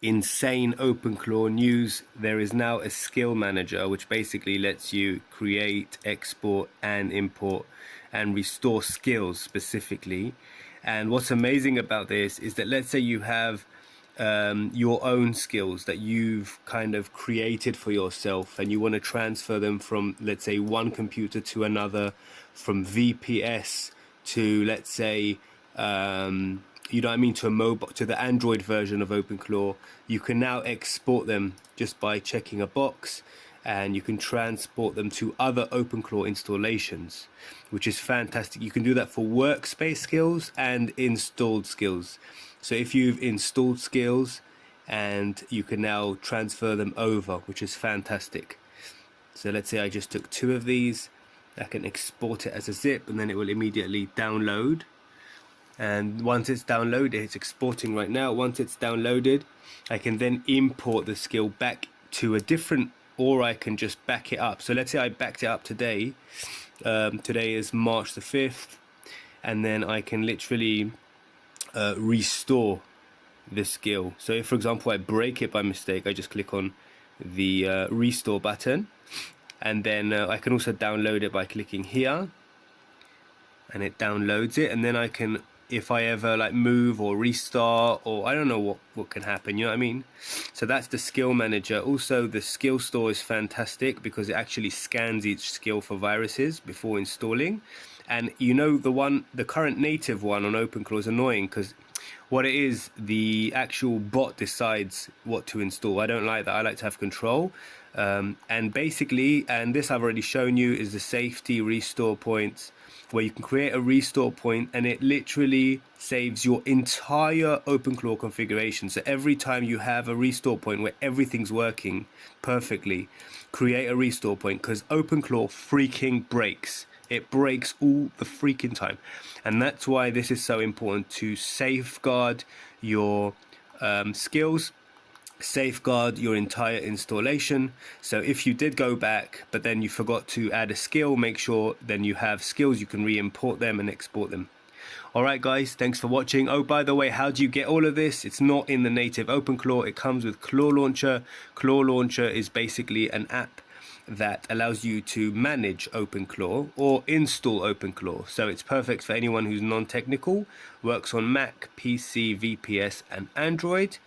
insane OpenClaw news, there is now a skill manager which basically lets you create, export and import and restore skills specifically. And what's amazing about this is that, let's say you have your own skills that you've kind of created for yourself and you want to transfer them from, let's say, one computer to another, from VPS to, let's say, you know what I mean, to a mobile, to the Android version of OpenClaw. You can now export them just by checking a box, and you can transport them to other OpenClaw installations, which is fantastic. You can do that for workspace skills and installed skills. So if you've installed skills, and you can now transfer them over, which is fantastic. So let's say I just took 2 of these, I can export it as a zip, and then it will immediately download. And once it's downloaded, it's exporting right now. Once it's downloaded, I can then import the skill back to a different, or I can just back it up. So let's say I backed it up today. Today is March the 5th, and then I can literally restore the skill. So if, for example, I break it by mistake, I just click on the restore button, and then I can also download it by clicking here, and it downloads it. And then I can, if I ever like move or restart, or I don't know what can happen, you know what I mean? So that's the skill manager. Also, the skill store is fantastic because it actually scans each skill for viruses before installing. And you know, the current native one on OpenClaw is annoying because what it is, the actual bot decides what to install. I don't like that. I like to have control. And basically, and this I've already shown you, is the safety restore points, where you can create a restore point and it literally saves your entire OpenClaw configuration. So every time you have a restore point where everything's working perfectly, create a restore point, because OpenClaw freaking breaks. It breaks all the freaking time. And that's why this is so important, to safeguard your skills, safeguard your entire installation. So if you did go back but then you forgot to add a skill, make sure then you have skills, you can re-import them and export them. Alright guys, thanks for watching. Oh, by the way, how do you get all of this? It's not in the native OpenClaw, it comes with Claw Launcher. Claw Launcher is basically an app that allows you to manage OpenClaw or install OpenClaw. So it's perfect for anyone who's non-technical, works on Mac, PC, VPS and Android,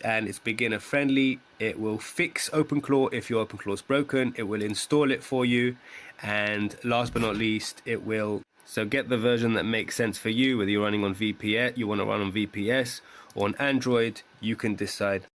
and it's beginner friendly. It will fix OpenClaw if your OpenClaw is broken, it will install it for you, and last but not least, it will, so get the version that makes sense for you, whether you're running on VPS, you want to run on VPS or on Android, you can decide.